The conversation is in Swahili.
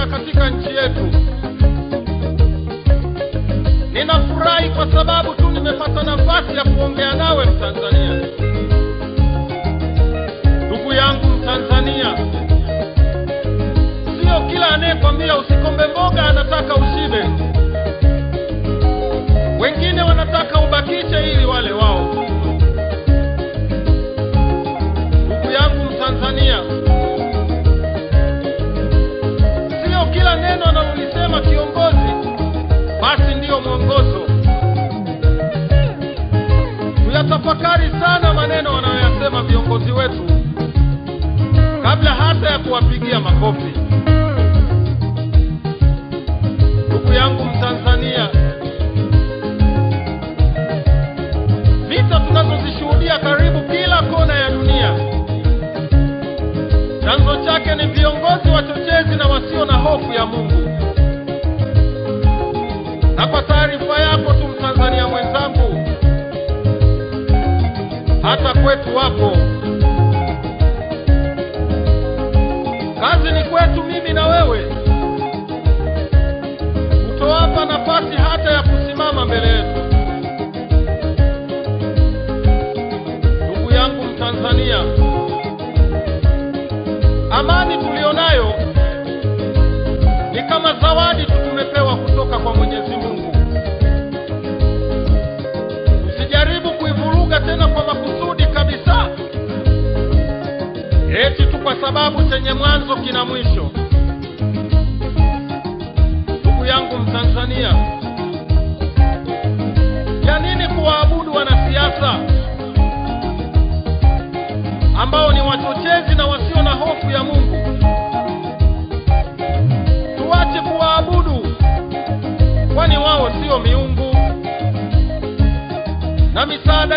katika nchi yetu. Ninafurahi kwa sababu tu nimepata nafasi ya kuongea nawe Mtanzania. Ndugu yangu Mtanzania, sio kila anayekwambia usikombe mboga anataka ushibe. Wengine wanataka ubakishe ili wale wao. Ndugu yangu Mtanzania, sio kila neno analolisema kiongozi basi ndio mwongozo. Tuyatafakari sana maneno wanayoyasema viongozi wetu ya kuwapigia makofi. Ndugu yangu Mtanzania, vita tunazozishuhudia karibu kila kona ya dunia, chanzo chake ni viongozi wachochezi na wasio na hofu ya Mungu. Na kwa taarifa yako tu Mtanzania mwenzangu, hata kwetu wapo. Kazi ni kwetu mimi na wewe kutowapa nafasi hata ya kusimama mbele yetu. Ndugu yangu Mtanzania, amani tulionayo ni kama zawadi tumepewa kutoka kwa Mwenyezi Mungu. Usijaribu kuivuruga tena kwa makusudi kabisa, eti tu kwa sababu chenye mwanzo kina mwisho. Ndugu yangu Mtanzania, ya nini kuwaabudu wanasiasa ambao ni wachochezi na wasio na hofu ya Mungu? Tuache kuwaabudu, kwani wao sio miungu, na misaada